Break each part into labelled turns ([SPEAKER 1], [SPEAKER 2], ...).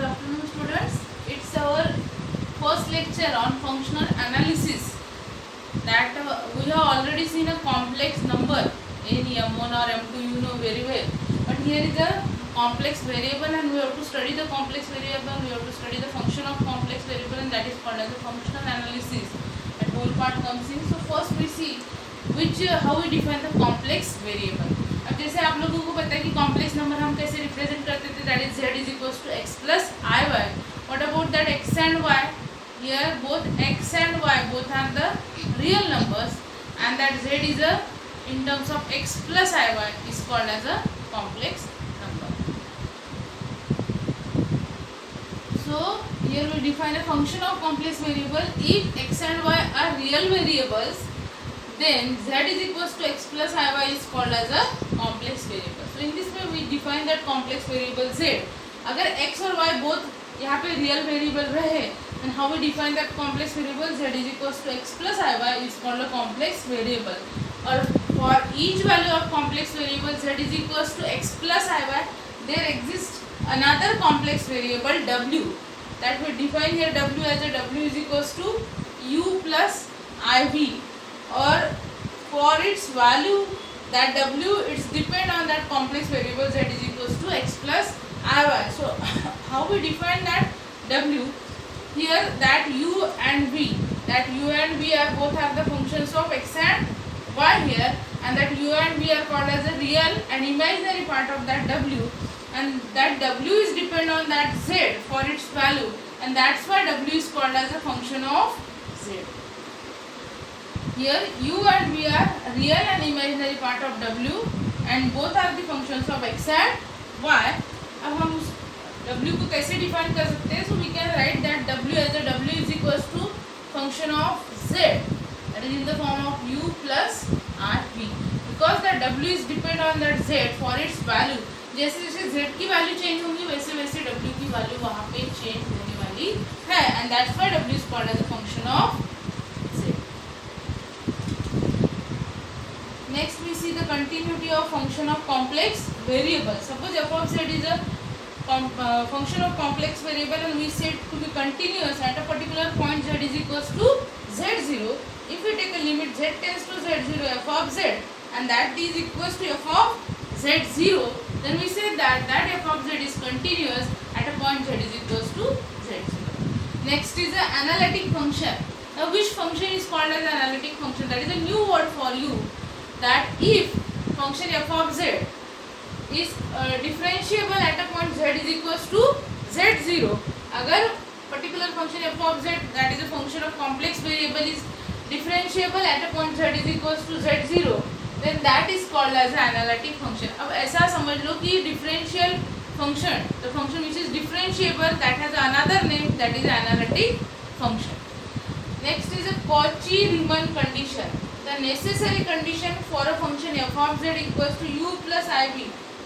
[SPEAKER 1] afternoon, students. It's our first lecture on functional analysis. That we have already seen a complex number in M1 or M2, you know very well. But here is a complex variable, and we have to study the complex variable. We have to study the function of complex variable, and that is called as a functional analysis. That whole part comes in. So first we see how we define the complex variable. अब जैसे आप लोगों को पता है कि complex number हम कैसे रिप्रेजेंट करते थे, that is z is equals to x plus I Y. What about that x and y? Here both x and y both are the real numbers, and that z is a in terms of x plus iy is called as a complex number. So here we define a function of complex variable. If x and y are real variables, then z is equals to x plus iy is called as a complex variable. So in this way we define that complex variable z. अगर x और y both यहाँ पे real variable रहे, and how we define that complex variable? Z is equals to x plus iy is called a complex variable. और for each value of complex variable z is equals to x plus iy, there exists another complex variable w, that we define here w as a w is equals to u plus iv, or for its value that w it's depend on that complex variable z is equals to x plus iy. So how we define that w? Here that u and v are both have the functions of x and y here, and that u and v are called as a real and imaginary part of that w, and that w is depend on that z for its value, and that's why w is called as a function of z. Here u and v are real and imaginary part of w, and both are the functions of x and y. अब हम उस w को कैसे define कर सकते हैं? So we can write that w as a w is equals to function of z, that is in the form of u plus rv, because that w is depend on that z for its value. जैसे जैसे z की value change होंगी वैसे वैसे w की value वहाँ पे change होने वाली है, and that's why w is called as a function of z. Next we see the continuity of function of complex variable. Suppose f of z is a function of complex variable, and we said to be continuous at a particular point z is equals to z0. If we take a limit z tends to z0 f of z, and that is equals to f of z0, then we say that f of z is continuous at a point z is equals to z0. Next is the analytic function. Now which function is called as analytic function? That is a new word for you. That if function f of z is differentiable at a point z is equals to z0, अगर particular function f of z that is a function of complex variable is differentiable at a point z is equals to z0, then that is called as an analytic function. अब ऐसा समझ लो कि differential function, the function which is differentiable, that has another name, that is analytic function. Next is a Cauchy-Riemann condition. The necessary condition for a function f of z equals to u plus iv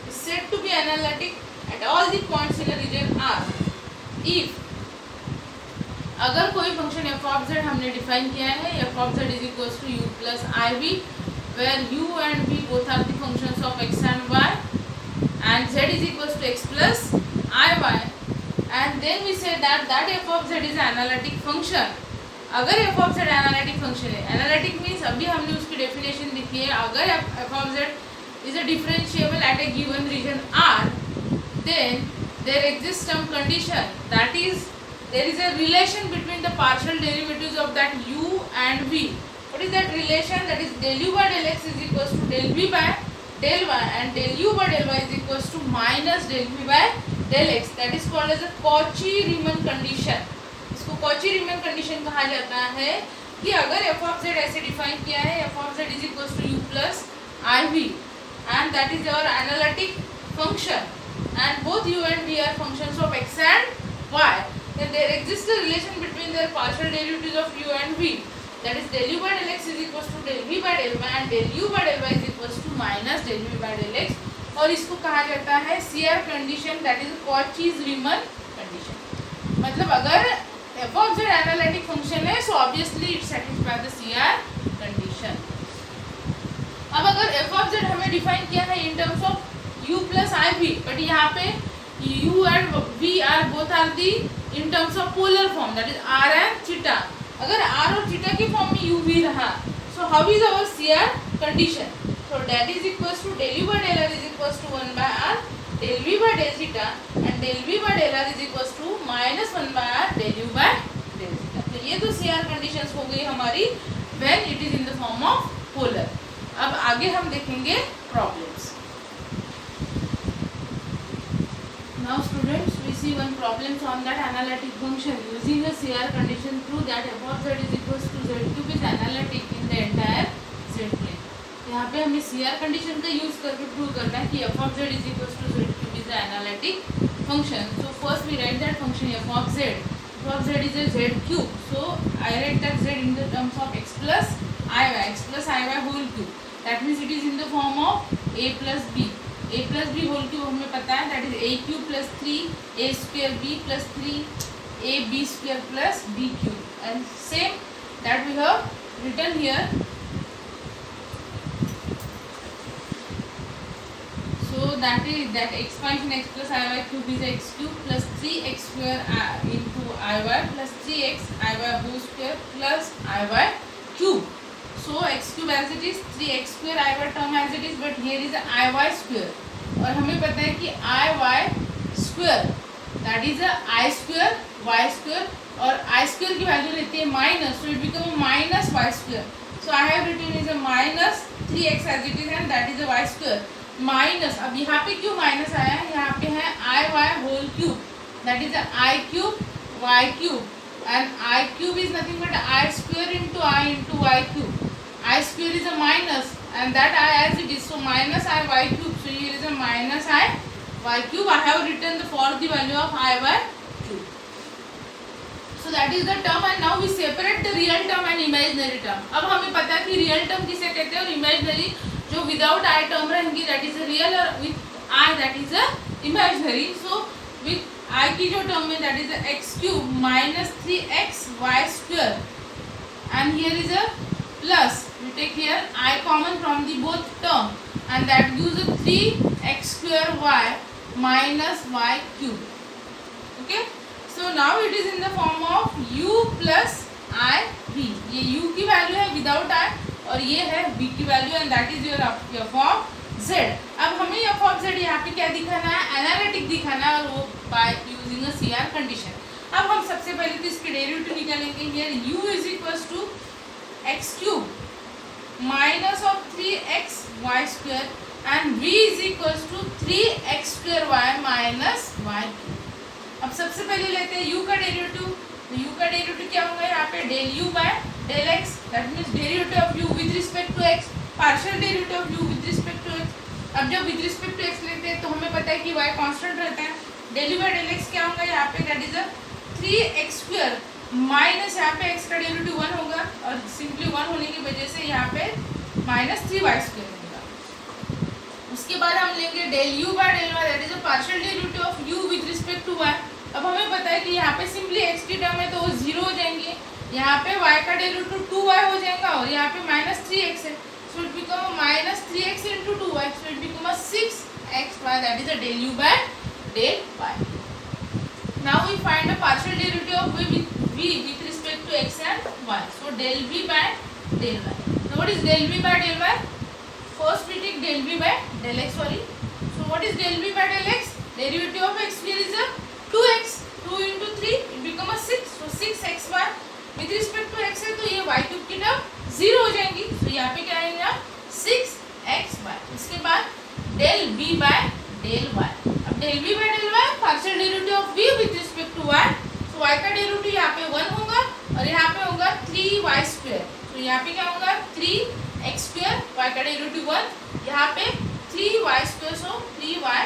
[SPEAKER 1] is said to be analytic at all the points in a region R. If अगर कोई function f of z हमने define किया है, f of z is equals to u plus iv, where u and v both are the functions of x and y, and z is equals to x plus iy, and then we say that f of z is an analytic function. अगर f of z analytic function है, analytic means अभी हमने उसकी definition लिखी है, अगर f of z is a differentiable at a given region R, then there exists some condition, that is there is a relation between the partial derivatives of that u and v. What is that relation? That is del u by del x is equals to del v by del y, and del u by del y is equals to minus del v by del x. That is called as a Cauchy-Riemann condition. इसको Cauchy-Riemann condition कहा जाता है कि अगर f of z ऐसे define किया है, f of z is equals to u plus iv, and that is our analytic function, and both u and v are functions of x and y, then there exists a relation between their partial derivatives of u and v, that is del u by del x is equals to del v by del y, and del u by del y is equals to minus del v by del x, और इसको कहा जाता है CR condition, that is Cauchy-Riemann condition. मतलब अगर f of z analytic function है, so obviously it satisfies the CR condition. अब अगर f of z हमें डिफाइन किया है in terms of u plus iv, but यहाँ पे u and v are both are the in terms of polar form, that is r and theta. अगर r और theta के फॉर्म में u v रहा, so how is our CR condition? So that is equals to del u by del r is equals to 1 by r del v by del theta, and del v by del r is equals to minus 1 by r del u by del theta. तो ये तो CR conditions हो गई हमारी when it is in the form of polar. अब आगे हम देखेंगे problems. Now students, we see one problem on that analytic function using a CR condition. Prove that f of z is equals to z cube is analytic in the entire z plane. यहाँ पे हमें CR condition का use करके prove करना है कि f of z is equals to z cube is the analytic function. So first we write that function f of z. F of z is a z cube. So I write that z in the terms of x plus iy whole cube. That means it is in the form of a plus b. a plus b whole cube हमें पता है, that is a cube plus 3 a square b plus 3 a b square plus b cube, and same that we have written here. So that is that expansion x plus iy cube is x cube plus 3x square into iy plus 3x iy whole square plus iy cube. So x cube as it is, 3x square iy term as it is, but here is iy square. और हमें पता है कि iy square that is I square y square, और I square की value लेते हैं minus, so it become minus y square. So I have written is a minus 3x as it is, and that is a y square minus. अब यहाँ पे क्यों minus आया है? यहाँ पे है iy whole cube, that is I cube y cube, and I cube is nothing but I square into I into y cube. I square is a minus, and that I as it is, so minus I y cube. So here is a minus I y cube. I have written the for the value of I y cube. So that is the term, and now we separate the real term and imaginary term. अब हमें पता है कि real term किसे कहते हैं और imaginary जो without I term रहेंगी that is a real, और with I that is a imaginary. So with I की जो term है that is a x cube minus 3x y square, and here is a plus, we take here I common from the both term, and that gives a 3x square y minus y cube. Okay, so now it is in the form of u plus I v. ये u की value है without I, और ये है v की value, and that is your f of z. अब हमें f of z यहाँ पे क्या दिखाना है? एनालिटिक दिखाना है, और वो by using a CR condition. अब हम सबसे पहले तो इसके डेरिवेटिव निकालेंगे. Here u is equals to x cube minus of 3x y square, and v is equals to 3x square y minus y cube. अब सबसे पहले लेते हैं u का डेरिवेटिव. तो u का डेरिवेटिव क्या होगा यहाँ पे? del u by del x, that means derivative of u with respect to x, partial derivative of u with respect to x. अब जब with respect to x लेते हैं तो हमें पता है कि y कांस्टेंट रहता है. del u by del x क्या होगा यहाँ पे? that is a 3x square minus यहाँ पे x का डेरिवेटिव 1 होगा, और सिंपली 1 होने की वजह से यहाँ पे माइनस 3y स्क्वायर होगा. उसके बाद हम लेंगे del u by del y, that is a partial derivative of u with respect to y. अब हमें पता है कि यहाँ पे सिंपली x की टर्म है तो वो 0 हो जाएंगे, यहाँ पे y का डेरिवेटिव 2y हो जाएगा, और यहाँ पे माइनस 3x है, so it become minus 3x into 2y, so it become 6xy, that is a del u by del y. Now we find a partial derivative of v with respect to x and y. So del v by del y. Now what is del v by del y? First we take del v by del x. Sorry. So what is del v by del x? Derivative of x here is a 2x. 2 into 3 it become a 6. So 6xy with respect to x है तो ये y cube की term 0 हो जाएंगी. तो यहाँ पे क्या आएगा? 6xy. इसके बाद del v by del y. अब del v by del y partial derivative of v with respect to y. तो y का डेरिवेटिव यहाँ पे 1 होगा, और यहाँ पे होगा 3y स्क्वायर. तो यहाँ पे क्या होगा? 3x स्क्वायर, y का डेरिवेटिव 1, यहाँ पे 3y स्क्वायर, सो 3y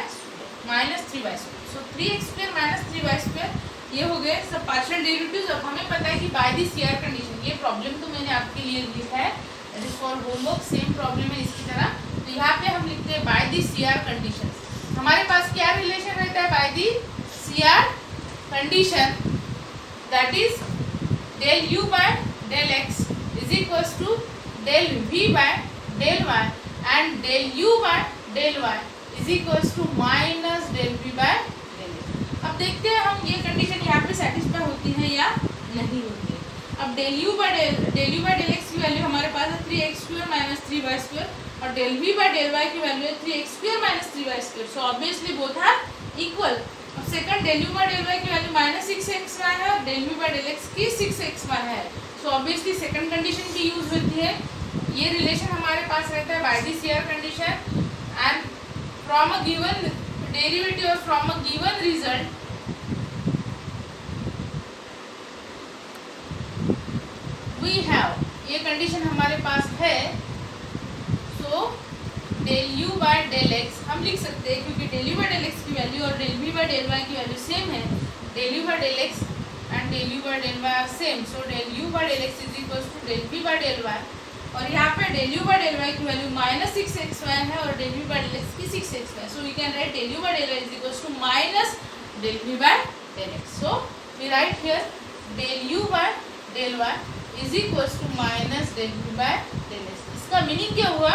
[SPEAKER 1] माइनस 3y स्क्वायर. सो 3x square minus 3y square, ये हो गए सब पार्शियल डेरिवेटिव्स. अब हमें पता है कि बाय द CR कंडीशन, ये प्रॉब्लम तो मैंने आपके लिए लिखा है, that is for homework, same problem है इसकी तरह. तो यहाँ पे हम लिखते हैं बाय द CR कंडीशन. हमारे पास क्या रिलेशन रहता है by the CR condition? That is del u by del x is equals to del v by del y, and del u by del y is equals to minus del v by del अब देखते हैं हम ये condition यहाँ पे satisfy होती है या नहीं होती है। अब del u by del x की वैल्यू हमारे पास है 3x² माइनस 3y² और del v by del y की वैल्यू है 3x² minus 3y²। So obviously both are equal. अब second del u by del y की वैल्यू माइनस 6xy है और del v by del x की 6xy है। So obviously second condition भी यूज होती है। ये रिलेशन हमारे पास रहता है by the CR condition and from a given derivative और from a given result we have, ये कंडीशन हमारे पास है। So del u by del x हम लिख सकते हैं क्योंकि del u by del x की वैल्यू और del v by del y की वैल्यू सेम है। Del u by del x and del u by del y are same. So del u by del x is equal to del v by del y और यहाँ पे del u by del y की value minus 6xy है और del v by del x की 6xy। So we can write del u by del y is equal to minus del v by del x. So we write here del u by del y is equal to minus del v by del x. इसका meaning क्या हुआ?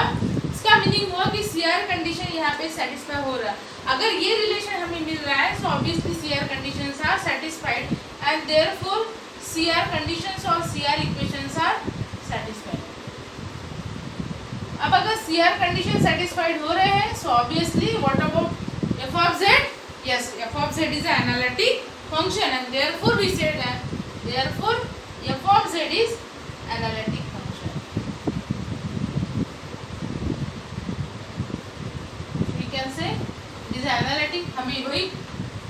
[SPEAKER 1] इसका meaning हुआ कि CR condition यहाँ पे satisfy हो रहा है। अगर ये रिलेशन हमें मिल रहा है so obviously CR conditions are satisfied and therefore CR conditions और CR इक्वेशंस आर सेटिस्फाइड। अब अगर CR कंडीशन सेटिस्फाइड हो रहे हैं so obviously what about f of z? Yes, f of z is an analytic function and therefore we said that therefore f of z is analytic function. We can say it is analytic. हमें वही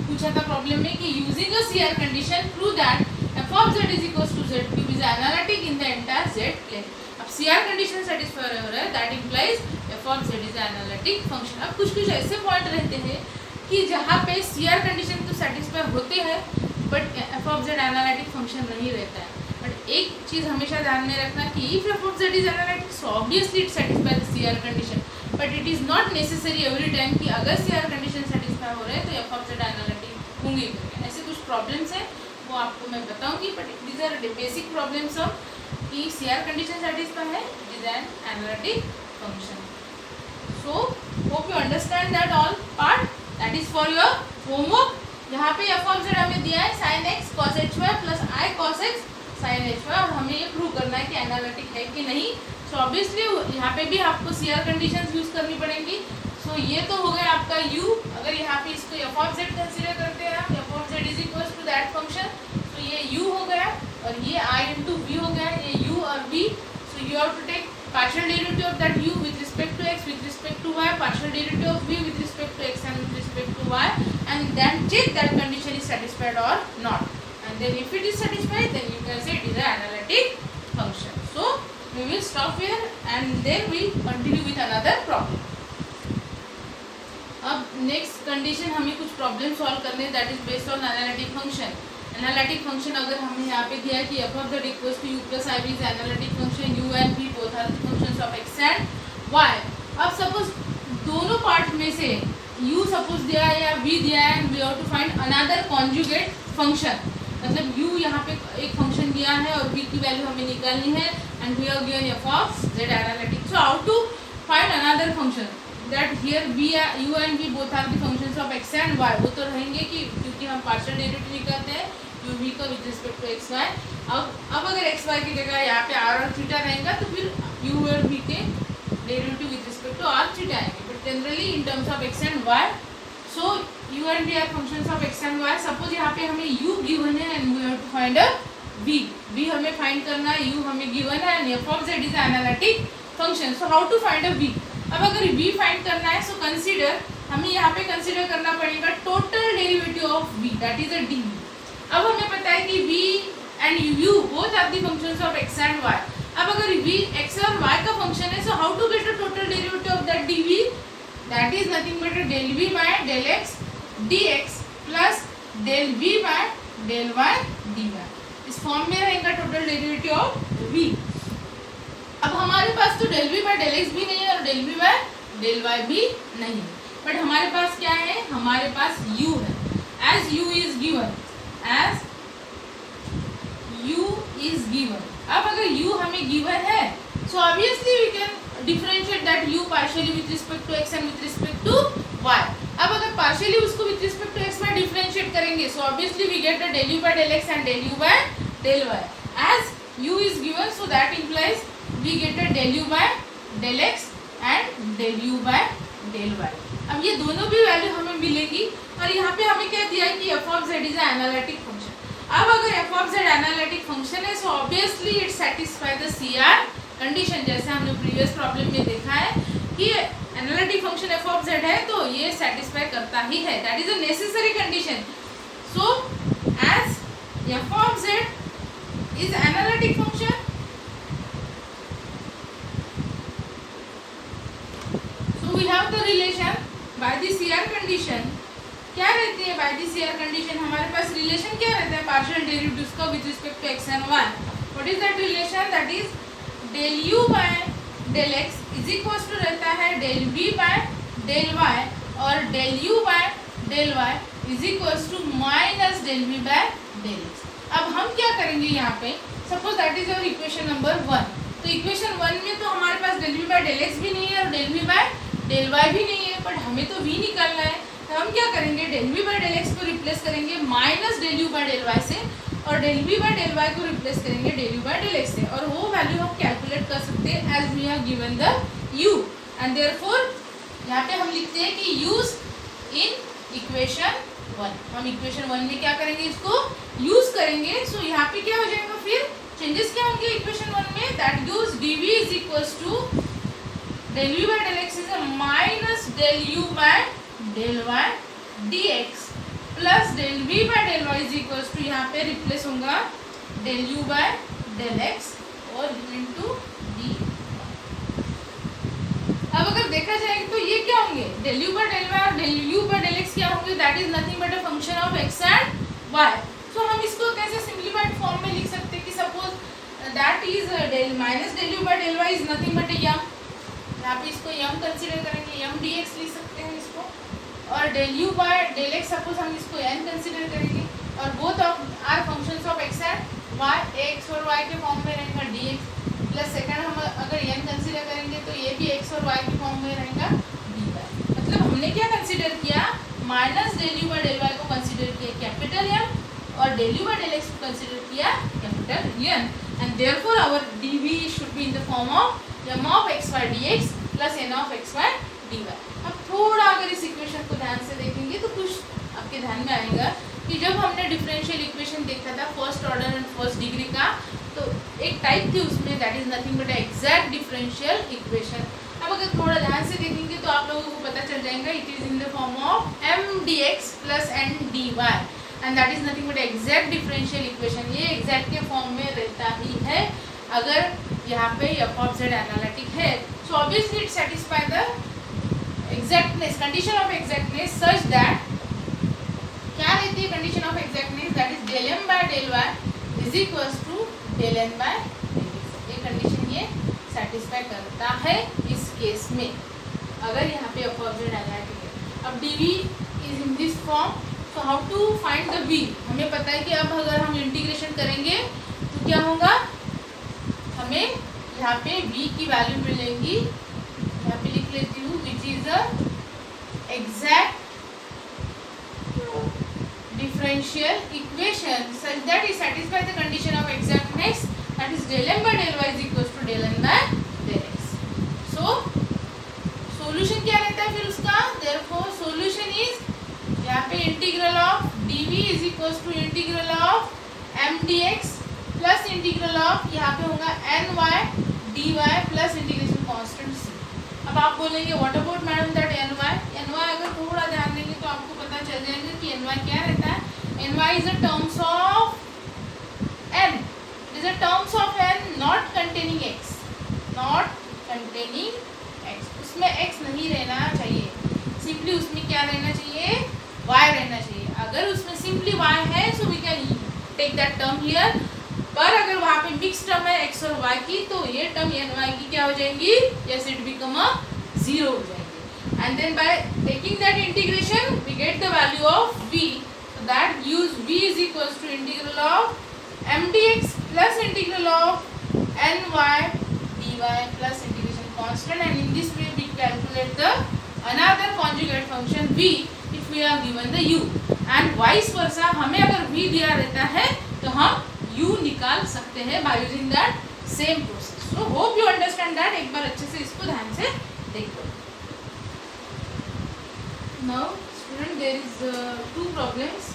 [SPEAKER 1] पूछा था problem में कि using a CR condition prove that f of z is equals to z cube is analytic in the entire z plane. अब CR condition satisfy हो रहा है that implies f of z is an analytic function। अब कुछ ऐसे point रहते हैं कि जहाँ पे CR कंडीशन तो सेटिस्फाई होते हैं but f of z analytic function नहीं रहता है। बट एक चीज़ हमेशा ध्यान में रखना कि if f of z is analytic so obviously it satisfies the CR condition but it is not necessary every time कि अगर CR कंडीशन सेटिस्फाई हो रहे हैं तो f of z एनालिटिक होंगे। ऐसे कुछ प्रॉब्लम्स हैं वो आपको मैं बताऊंगी but these are basic problems of कि CR कंडीशन सेटिस्फाई है it is an analytic function. So hope you understand that all part that is for your homework. यहाँ पे f of z हमें दिया है sin x cos hy plus I cos x sin hy और हमें ये prove करना है कि एनालिटिक है कि नहीं। सो ऑब्वियसली यहाँ पे भी आपको CR कंडीशंस यूज करनी पड़ेंगी। सो ये तो हो गया आपका u। अगर यहाँ पे इसको f of z कंसीडर करते हैं आप f of z is equal to that function तो ये u हो गया और ये I इंटू v हो गया, ये u और v। So you have to take partial derivative of that u with respect to x with respect to y, partial derivative of v with respect to x and with respect to y and then check that condition is satisfied or not and then if it is satisfied then you can say it is an analytic function. So we will stop here and then we continue with another problem. अब next condition हमें कुछ problem solve करने हैं that is based on analytic function. Analytic function अगर हमें यहाँ पे दिया है कि f of z equals to u plus iv is analytic function u and v both are the functions of x and y। अब सपोज दोनों part में से u सपोज दिया है या v दिया है and we have to find another conjugate function. मतलब u यहाँ पे एक फंक्शन दिया है और v की वैल्यू हमें निकालनी है and we have given f of z analytic. So how to find another function that here v u and v both are the functions of x and y। वो तो रहेंगे कि क्योंकि हम पार्शियल डेरिवेटिव निकालते हैं u v का with respect to x y. अब अगर एक्स वाई की जगह यहाँ पे आर और थीटा रहेगा तो फिर u और v के derivative with respect to r theta आएंगे but generally in terms of x and y. So u and v are functions of x and y. Suppose यहाँ पे हमें u गिवन है and we have to find a v हमें find करना है, u हमें given है and f of z is analytic function. So how to find a v? अब अगर v फाइंड करना है सो कंसीडर हमें यहाँ पे कंसीडर करना पड़ेगा total derivative of v that is a dv। अब हमें पता है कि v and u both are the functions of x and y। अब अगर v x और y का फंक्शन है so how to get a total derivative of that dv? That is nothing but del v by del x dx plus del v by del y dy। इस form में रहेगा total derivative of v। अब हमारे पास तो del v by del x भी नहीं है और del v by del y भी नहीं है बट हमारे पास क्या है? हमारे पास u है। एज u इज गिवन अब अगर u हमें गिवन है so obviously we can differentiate that u partially with respect to x and with respect to y। अब अगर पार्शियली उसको with respect to x y differentiate करेंगे, so obviously we get the del u by del x and del u by del y as u is given, so that implies we get a del u by del x and del u by del y. अब ये दोनों भी value हमें मिलेगी और यहाँ पे हमें क्या दिया है कि f of z is a analytic function. अब अगर f of z analytic function है, so obviously it satisfy the C R condition, जैसे हमने प्रीवियस प्रॉब्लम में देखा है कि analytic function f of z है तो ये सेटिस्फाई करता ही है, that is a necessary condition. So as f of z is analytic function, so we have the relation by the CR condition। क्या रहती है बाय द CR कंडीशन? हमारे पास रिलेशन क्या रहता है पार्शियल डेरिवेटिव्स का with respect to x and y. What is that relation? That is del u by del x is equal to रहता है del v by del y, और del u by del y is equal to minus del v by del x. अब हम क्या करेंगे यहाँ पे, suppose that is your equation number 1, तो इक्वेशन 1 में तो हमारे पास del v by del x भी नहीं है और del v by del y भी नहीं है, बट हमें तो वी निकालना है। तो हम क्या करेंगे, del v by del x को रिप्लेस करेंगे minus del u by del y से, और del v by del y को रिप्लेस करेंगे del u by del x से, और वो वैल्यू हम कैलकुलेट कर सकते हैं as we have given the u, and therefore यहाँ पे हम लिखते हैं कि यूज इन इक्वेशन 1। हम इक्वेशन 1 में क्या करेंगे, इसको यूज करेंगे। सो यहाँ पे क्या हो जाएगा, फिर चेंजेस क्या होंगे इक्वेशन 1 में, that use dv is equals to del u by del x is minus del u by del y dx plus del v by del y is equal to, यहाँ पे रिप्लेस होगा del u by del x और into d. अब अगर देखा जाए तो ये क्या होंगे, del u by del y और del u by del x क्या होंगे, that is nothing but a function of x and y. So हम इसको कैसे सिंप्लीफाइड फॉर्म में लिख सकते हैं कि suppose that is del minus del u by del y is nothing but a m, यहाँ पे इसको यम कंसीडर करेंगे, यम डी एक्स लिख सकते हैं इसको, और del u by del x suppose हम इसको एन कंसीडर करेंगे, और both of are functions of x and y, x और वाई के फॉर्म में रहेगा डी एक्स, प्लस सेकंड हम अगर एन कंसीडर करेंगे तो ये भी एक्स और वाई के फॉर्म में रहेगा डी वाई। मतलब हमने क्या कंसीडर किया, minus del u by del y को कंसीडर किया कैपिटल एम, और del u by del x को कंसीडर किया capital N, and therefore our dv should be in the form of m of xy dx plus n of xy dy। अब थोड़ा अगर इस equation को ध्यान से देखेंगे तो कुछ आपके ध्यान में आएगा कि जब हमने डिफरेंशियल इक्वेशन देखा था first order and first degree का, तो एक टाइप थी उसमें that is nothing but exact differential equation. अब अगर थोड़ा ध्यान से देखेंगे तो आप लोगों को पता चल जाएगा it is in the form of m dx plus n dy, and that is nothing but exact differential equation. ये एग्जैक्ट के फॉर्म में रहता ही है अगर यहाँ पे एफ ऑफ जेड एनालिटिक है। So obviously it satisfy the exactness, condition of exactness such that, क्या रहती है condition of exactness, that is del M by del y is equals to del N by del x. ये condition ये satisfy करता है इस case में अगर यहाँ पे एफ ऑफ जेड एनालिटिक है। अब d v is in this form, so how to find the v, हमें पता है कि अब अगर हम इंटीग्रेशन करेंगे तो क्या होगा, हमें यहाँ पे v की वैल्यू मिलेगी, यहाँ पे लिख लेती हूँ which is a exact differential equation such that is satisfy the condition of exactness, that is del M by del y is equal to del N by del x. So solution क्या रहता है फिर उसका, therefore solution is यहाँ पे integral of dv is equal to integral of m dx plus integral of यहाँ पे होगा n y d y plus integration constant c. अब आप बोलेंगे what about madam that n y अगर थोड़ा ध्यान देंगे तो आपको पता चल जाएगा कि एन वाई क्या रहता है। N y is a terms of N, is a terms of N not containing x, not containing x, उसमें एक्स नहीं रहना चाहिए, सिंपली उसमें क्या रहना चाहिए, वाई रहना चाहिए। अगर उसमें सिंपली वाई है so we can take that term here, पर अगर वहाँ पे मिक्स टर्म है एक्स और वाई की तो ये टर्म एन वाई की क्या हो जाएंगी, yes it become a zero हो जाएंगे, and then by taking that integration we get the value of v, so that use v is equals to integral of m dx plus integral of n y dy plus integration constant, and in this way we calculate the another conjugate function v we are given the u and vice versa, हमें अगर v दिया रहता है तो हम u निकाल सकते हैं by using that same process. So hope you understand that. एक बार अच्छे से इसको ध्यान से देखो. Now student, there is two problems.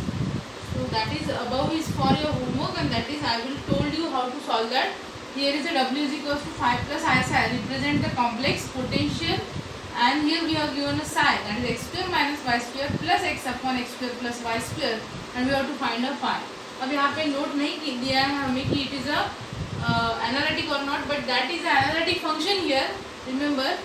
[SPEAKER 1] So that is above is for your homework, and that is I will told you how to solve that. Here is a W is equals to 5 plus I psi, represent the complex potential, and here we have given a psi, that is x square minus y square plus x upon x square plus y square, and we have to find a phi. अब यहाँ पे note नहीं दिया है हमें कि it is a analytic or not, but that is a analytic function here. Remember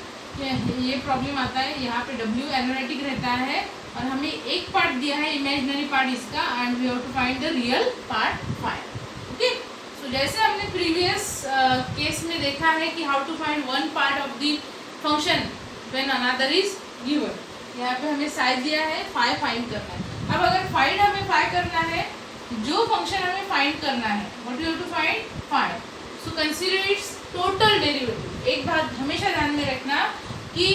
[SPEAKER 1] ये problem आता है, यहाँ पे W एनालिटिक रहता है और हमें एक पार्ट दिया है इमेजिनरी पार्ट इसका, and we have to find the real part phi. Okay, so जैसे हमने प्रीवियस केस में देखा है कि how to find one part of the function when another is given. यहाँ पे हमें साइज दिया है, फाइव फाइंड करना है. अब अगर फाइंड हमें फाइव करना है, जो फंक्शन हमें फाइंड करना है, what you have to find five. So consider its total derivative. एक बात हमेशा ध्यान में रखना कि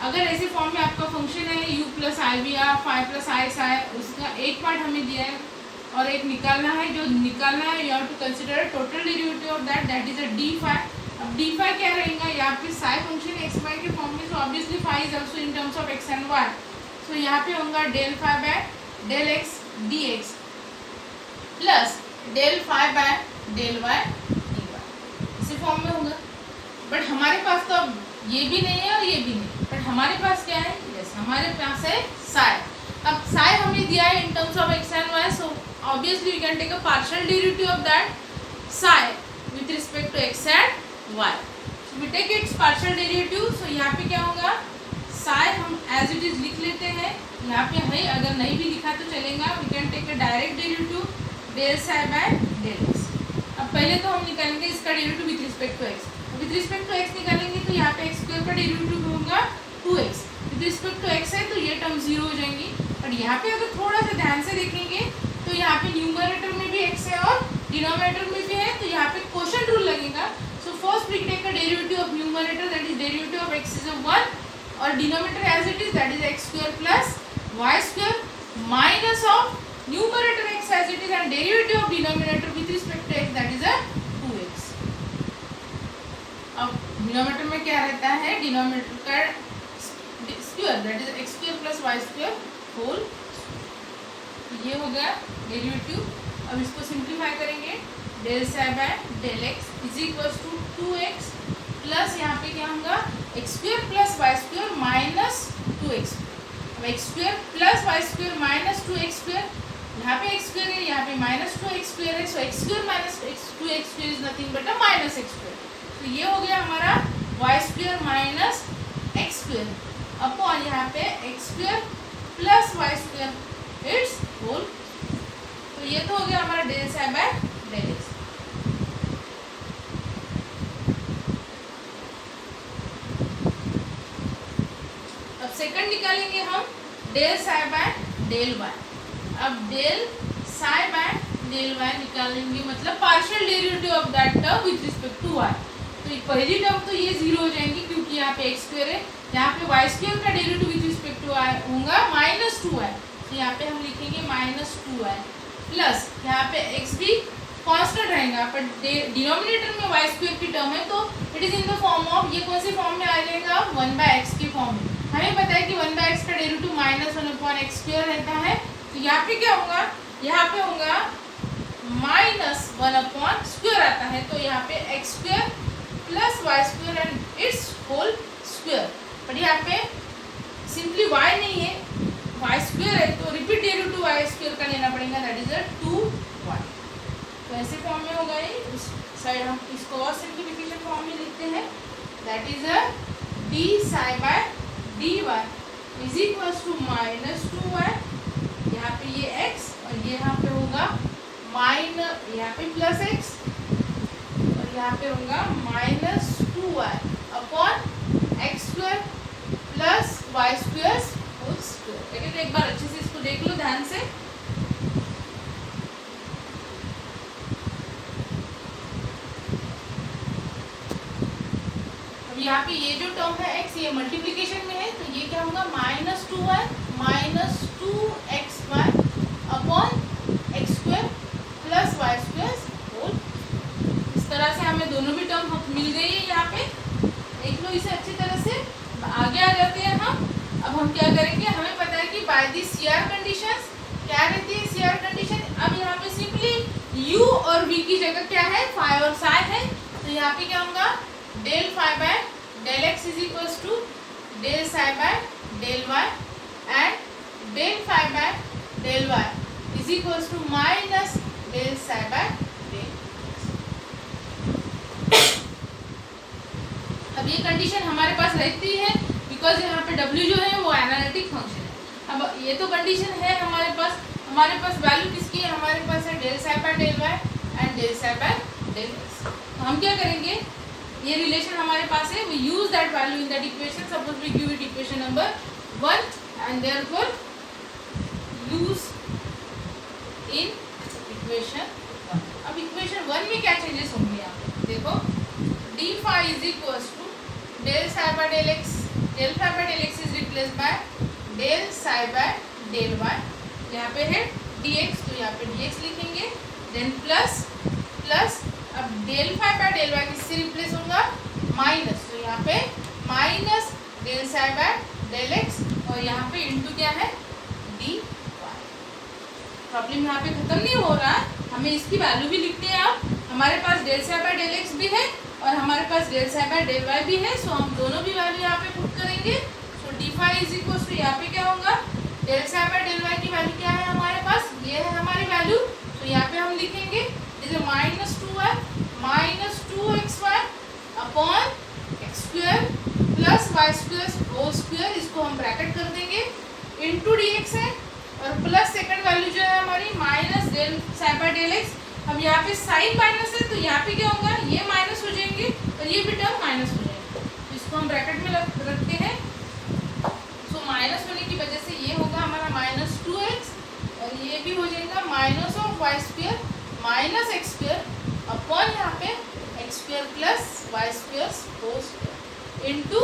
[SPEAKER 1] अगर ऐसे फॉर्म में आपका फंक्शन है u प्लस आई बी या 5 प्लस आई सा है, उसका एक पार्ट हमें दिया है और एक निकालना है. जो निकालना है you have to consider total derivative of that, that is a d phi. अब डी फाइव क्या रहेगा, यहाँ पे साई फंक्शन एक्स वाई के फॉर्म में, so obviously phi is also in terms of x and y. So यहाँ पे होगा del phi by del x d x plus del phi by del y d y. इसी form में होगा. But हमारे पास तो अब ये भी नहीं है और ये भी नहीं, बट हमारे पास क्या है, यस हमारे पास है साई. अब साई हमें दिया है in terms of x and y, so obviously we can take a partial derivative of that psi with respect to x and y. So we take its partial derivative. So यहाँ पे क्या होगा, साई हम एज इट इज लिख लेते हैं. यहाँ पे है, अगर नहीं भी लिखा तो चलेगा. We can take a direct derivative del psi by del x. अब पहले तो हम निकालेंगे इसका derivative with respect to x. With respect to x निकालेंगे तो यहाँ पे एक्स स्क्वायर का डेरिवेटिव होगा 2x. With respect to x है तो ये टर्म जीरो हो जाएंगी. और यहाँ पे अगर थोड़ा सा ध्यान से देखेंगे तो यहाँ पे न्यूमरेटर में भी x है और डिनोमिनेटर में भी है, तो यहाँ पे क्वोशंट रूल लगेगा. So first we take a derivative of numerator, that is derivative of x is 1, और denominator as it is, that is x square plus y square minus of numerator x as it is and derivative of denominator with respect to x, that is a 2x. अब denominator में क्या रहता है, denominator का square, that is x square plus y square whole. ये हो गया derivative. अब इसको सिंप्लीफाई करेंगे, del psi by del x is equal to 2x plus यहाँ पे क्या होगा x square plus y square minus 2x. अब x square plus y square minus 2x square, यहाँ पे एक्स स्क्वायर है, यहाँ पे माइनस 2x स्क्वायर है. So x square minus 2x square is nothing but a minus x square. तो ये हो गया हमारा y square minus x square upon यहाँ पे x square plus y square it's whole. तो ये तो हो गया हमारा del psi by del x. अब सेकंड निकालेंगे हम del psi by del y. अब del psi by del y निकालेंगे, मतलब partial derivative of that term with respect to y. तो पहली टर्म तो ये जीरो हो जाएंगी क्योंकि यहाँ पे एक्स स्क्वायर है. यहाँ पे वाई स्क्वायर का derivative with respect to y होगा माइनस 2y. तो यहाँ पे हम लिखेंगे माइनस 2y प्लस यहाँ पे x भी कांस्टेंट रहेगा, पर डिनोमिनेटर में वाई स्क्वायर की टर्म है तो it is in the form of, ये कौन सी फॉर्म में आ जाएगा, 1/x की फॉर्म में. हमें पता है कि 1/x का डेरिवेटिव माइनस 1/x स्क्वायर रहता है. तो यहाँ पे क्या होगा, यहाँ पे होगा माइनस 1 स्क्वायर आता है. तो यहाँ पे x square plus y square and its whole square. But यहाँ पे सिंपली y नहीं है, वाई स्क्वायर है, तो रिपीट डेरिवेटिव वाई स्क्वायर का लेना पड़ेगा, दैट इज अ 2y. तो ऐसे फॉर्म में होगा ये. उस साइड हम इसको और सिंप्लीफिकेशन फॉर्म में लिखते हैं, that is a d psi by d y is equal to minus 2y. यहाँ पे ये x और ये यहाँ पे होगा माइनस, यहाँ पे प्लस x और यहाँ पे होगा minus 2y upon x square plus y square whole square. ठीक है, एक बार अच्छे से इसको देख लो ध्यान से. अब यहाँ पे ये जो टर्म है x, ये मल्टीप्लिकेशन में है, तो ये क्या होगा minus 2y minus 2xy upon x square plus y square whole. इस तरह से हमें दोनों भी टर्म मिल गई है यहाँ पे। देख लो इसे अच्छी तरह से। आगे आ जाते हैं हम। अब हम क्या करेंगे, हमें पता है कि बाय दी CR कंडीशंस क्या रहती है CR कंडीशन। अब यहाँ पे सिंपली u और v की जगह क्या है, फाई और साई है। तो यहाँ पे क्या होगा, del phi by del x is equals to del psi by del y and del phi by del y is equals to minus del psi by del. अब ये कंडीशन हमारे पास रहती है बिकॉज यहाँ पे w जो है वो एनालिटिक फंक्शन है। अब ये तो कंडीशन है हमारे पास वैल्यू किसकी है, हमारे पास है del psi by del y and del psi by del x. तो हम क्या करेंगे, ये रिलेशन हमारे पास है, we use that value in that equation. Suppose we give it equation number 1 and therefore use in equation 1। अब इक्वेशन 1 में क्या चेंजेस होंगे, यहाँ पे देखो, d phi is equals to del psi by del x, del phi by del x is replace by del psi by del y. यहाँ पे है dx, तो यहाँ पे dx लिखेंगे, देन प्लस अब del phi by del y किससे रिप्लेस होगा, माइनस, तो यहाँ पे minus del psi by del x और यहाँ पे इंटू क्या है dy। प्रॉब्लम यहाँ पे खत्म नहीं हो रहा, हमें इसकी वैल्यू भी लिखते हैं। अब हमारे पास del psi by del x भी है और हमारे पास del psi by del y भी है। सो हम दोनों भी वैल्यू यहाँ पे पुट करेंगे। So d phi is equal to यहाँ पे क्या होगा, del psi by del y की वैल्यू क्या है हमारे पास, ये है हमारी वैल्यू। तो यहाँ पे हम लिखेंगे जैसे minus 2y minus 2xy upon x square plus y square whole square, इसको हम ब्रैकेट कर देंगे, इंटू dx है और प्लस सेकंड वैल्यू जो है हमारी minus del psi by del x. अब यहाँ पे साइन माइनस है तो यहाँ पे क्या होगा, ये माइनस हो जाएंगे और ये भी टर्म माइनस हो जाएंगे। तो इसको हम ब्रैकेट में रखते हैं। सो माइनस होने की वजह से ये होगा हमारा माइनस 2x और ये भी हो जाएगा minus of y square minus x square upon यहाँ पे x square plus y square whole square into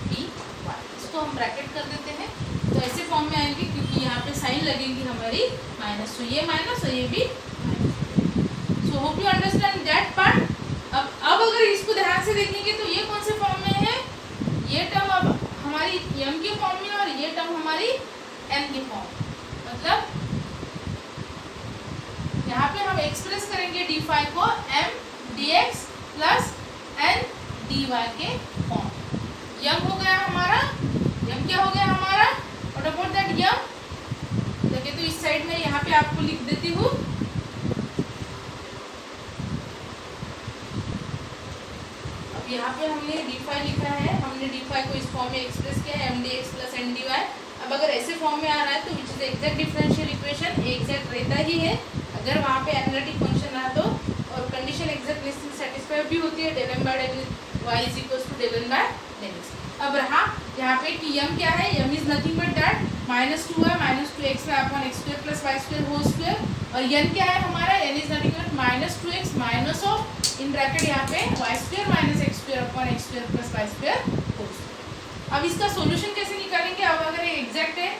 [SPEAKER 1] d y. इसको हम ब्रैकेट कर देते हैं तो ऐसे फॉर्म में आएंगे क्योंकि यहाँ पे साइन लगेंगी हमारी माइनस, तो ये माइनस और ये भी minus. So hope you understand that part. अब अगर इसको ध्यान से देखेंगे तो ये कौन से फॉर्म में है, ये टर्म अब हमारी m के फॉर्म में और ये टर्म हमारी n के फॉर्म। मतलब यहाँ पे हम एक्सप्रेस करेंगे डी फाई को m dx plus n dy के फॉर्म। m हो गया हमारा, m क्या हो गया हमारा, व्हाट अबाउट दैट m, देखिए तो इस साइड में यहाँ पे आपको लिख देती हूँ। अब यहाँ पे हमने डी फाई लिखा है, हमने डी फाई को इस फॉर्म में एक्सप्रेस किया है m dx plus n dy। अब अगर ऐसे फॉर्म में आ रहा है तो which is exact differential equation, exact रहता ही है अगर वहाँ पे एनालिटिक फंक्शन आ तो, और कंडीशन एग्जैक्टनेस से सेटिस्फाई भी होती है, del m by del y is equals to del n by del x। अब रहा यहाँ पे कि m क्या है, m is nothing but that minus 2y minus 2x upon x square plus y square whole square, और n क्या है हमारा, n is nothing but minus 2x minus of in bracket यहाँ पे y square minus x square upon x square plus y square whole square. अब इसका solution कैसे निकालेंगे, अब अगर ये एग्जैक्ट है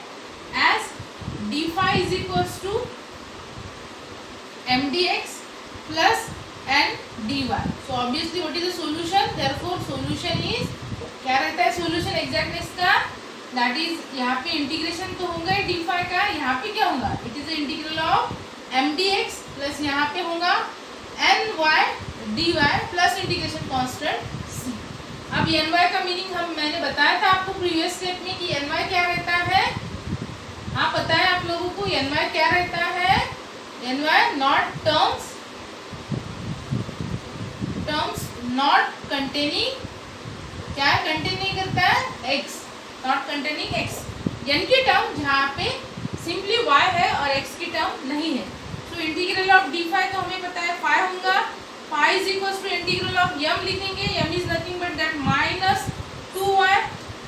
[SPEAKER 1] as d phi is equals to m dx plus n dy। So obviously what is the solution, therefore solution is क्या रहता है सॉल्यूशन एग्जैक्टनेस का, दैट इज यहाँ पे इंटीग्रेशन तो होगा ही डी फाई का, यहाँ पे क्या होगा, it is the integral of m dx plus यहाँ पे होगा n y dy plus integration constant c। अब एन वाई का मीनिंग मैंने बताया था आपको प्रीवियस स्टेप में कि एन वाई क्या रहता है, हाँ पता है आप लोगों को एन वाई क्या रहता है, N y not terms not containing, क्या कंटेन नहीं करता है x, not containing x, n की टर्म जहाँ पे सिंपली y है और x की टर्म नहीं है। तो इंटीग्रल ऑफ डी फाई तो हमें पता है फाई होगा, phi is equal to integral of m लिखेंगे, m is nothing but that minus 2y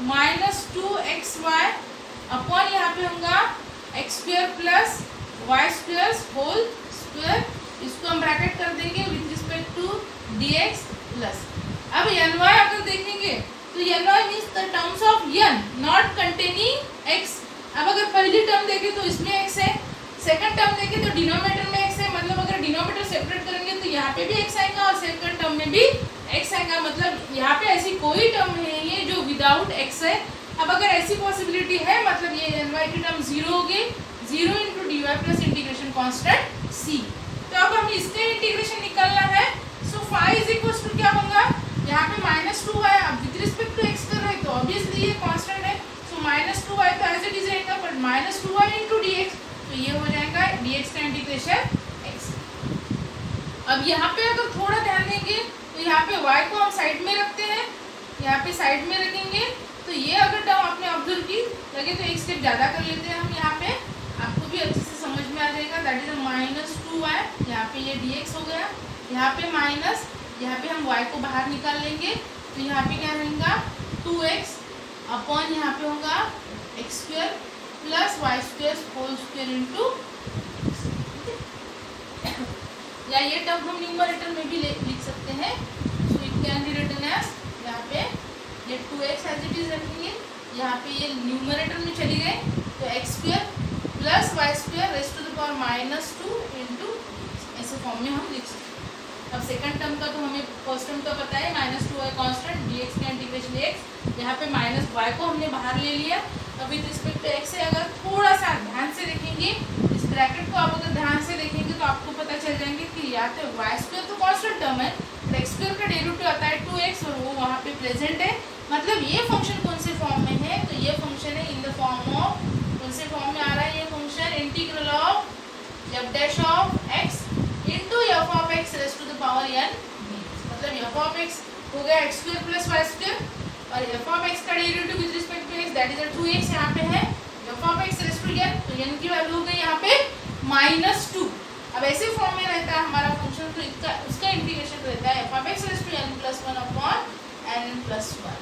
[SPEAKER 1] minus 2xy upon यहाँ पे होगा x square plus y square whole square, इसको हम ब्रैकेट कर देंगे with respect to dx plus. अब ny अगर देखेंगे तो ny means the terms of n not containing x अब अगर पहली टर्म देखें तो इसमें x है, सेकंड टर्म देखें तो डिनोमिनेटर में x है, मतलब अगर डिनोमिनेटर सेपरेट करेंगे तो यहाँ पे भी x आएगा और सेकंड टर्म में भी x आएगा, मतलब यहाँ पे ऐसी कोई टर्म नहीं है जो विदाउट x है। अब अगर ऐसी पॉसिबिलिटी है मतलब ये ny की टर्म 0 होगी, 0 into d y plus integration constant c। तो अब हम इसका इंटीग्रेशन निकालना है। So phi is equal to क्या होगा, यहाँ पे -2 है, अब विद रिस्पेक्ट टू x कर रहे हैं तो ऑब्वियसली ये कांस्टेंट है, सो -2y तो एज इट इज रहेगा, बट -2y इंटू dx, तो ये हो जाएगा dx का इंटीग्रेशन x। अब यहाँ पे अगर थोड़ा ध्यान देंगे तो यहाँ पे y को हम साइड में रखते हैं, यहाँ पे साइड में रखेंगे, तो ये अगर टर्म आपने ऑब्जर्व की लगे तो एक स्टेप ज़्यादा कर लेते हैं हम, यहाँ पे आपको भी अच्छे से समझ में आ जाएगा। दैट इज -2y, यहाँ पे ये dx हो गया, यहाँ पे माइनस, यहाँ पे हम y को बाहर निकाल लेंगे, तो यहाँ पे क्या रहेगा 2x अपॉन यहाँ पे होगा x square plus y square whole square into, या ये टर्म हम न्यूमरेटर में भी लिख सकते हैं। So it can be written as, यहाँ पे ये 2x एज इट इज रखेंगे, यहाँ पे ये न्यूमरेटर में चली गए तो x square plus y square raise to the power -2 into, ऐसे फॉर्म में हम लिख सकते हैं। अब सेकंड टर्म का तो हमें फर्स्ट टर्म का पता है -2y कांस्टेंट dx का इंटीग्रेशन x, यहाँ पे -y को हमने बाहर ले लिया। अब विद रिस्पेक्ट टू x से अगर थोड़ा सा ध्यान से देखेंगे, इस ब्रैकेट को आप अगर ध्यान से देखेंगे तो आपको पता चल जाएंगे कि यहाँ पे y स्क्वायर तो कांस्टेंट टर्म है, x स्क्वायर का डेरिवेटिव आता है 2x और वो वहाँ पे प्रेजेंट है, मतलब ये फंक्शन कौन से फॉर्म में है, तो ये फंक्शन है इन द फॉर्म ऑफ, कौन से फॉर्म में आ रहा है ये function, integral of f dash of x into f of x raise to the power n, मतलब एफ ऑफ एक्स हो गया x square plus y square, और एफ ऑफ एक्स का derivative with respect to x that is 2x, यहाँ पे है f of x raise to n, तो n की वैल्यू हो गई यहाँ पे -2। अब ऐसे फॉर्म में रहता है हमारा फंक्शन, तो इसका उसका इंटीग्रेशन रहता है f of x raise to n plus 1 upon n plus 1।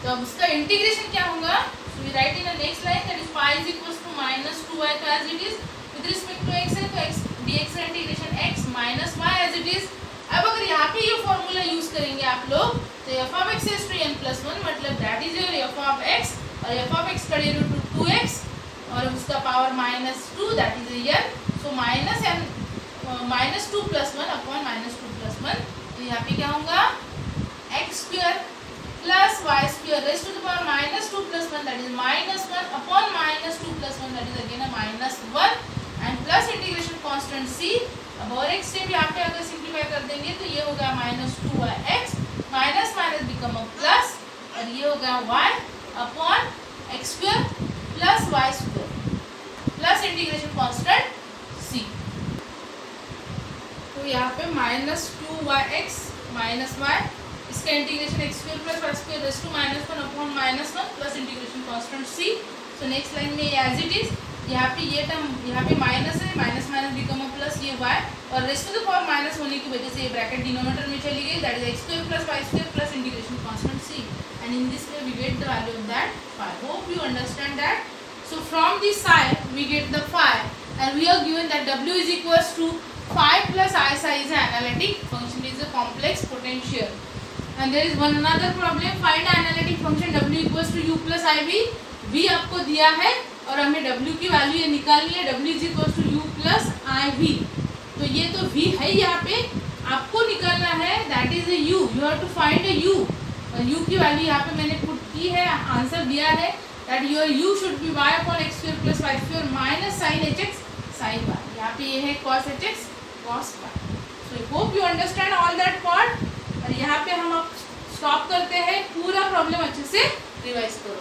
[SPEAKER 1] तो अब उसका इंटीग्रेशन क्या होगा, we write in the next line that is phi is equal to -2y तो as it is with respect to x है तो x dx का integration x minus y as it is. अब अगर यहाँ पे ये फॉर्मूला यूज करेंगे आप लोग तो f of x raise to n plus 1, मतलब that is your f of x, और एफ ऑफ एक्स का डेरिवेटिव 2x और उसका power -2 that is n, so -2 plus 1 upon -2 plus 1, तो यहाँ पे क्या होगा x square plus y square raise to the power -2 plus 1 that is -1 upon -2 plus 1 that is again -1 and plus integration constant c। अब और एक स्टेप यहाँ पे अगर सिंप्लीफाई कर देंगे तो ये होगा -2yx minus minus become a plus, और ये होगा y upon x square plus y square plus integration constant c। तो यहाँ पे -2yx माइनस y, इसका integration x square plus y square raise to -1 upon -1 plus integration constant c। So next line में as it is, यहाँ पे ये term यहाँ पे माइनस है, minus minus become a plus, ये y और rest to the power minus होने की वजह से ये ब्रैकेट डिनोमिनेटर में चली गई, that is x square plus y square plus integration constant c, and in this way we get the value of that phi. Hope you understand that. So from this psi we get the phi, and we are given that w is equals to phi plus I psi is an analytic function, is a complex potential. And there is one another problem, find the analytic function w equals to u plus iv. v आपको दिया है और हमें w की value ये निकालनी है, w is equal to u plus iv। तो ये तो v है, यहाँ पे आपको निकालना है that is a u, you have to find a u, और u की वैल्यू यहाँ पे मैंने पुट की है, आंसर दिया है that your u should be y upon x square plus y square minus sine hx sine y, यहाँ पे ये है cos hx cos y। So I hope you understand all that part, और यहाँ पे हम अब स्टॉप करते हैं, पूरा प्रॉब्लम अच्छे से रिवाइज करो।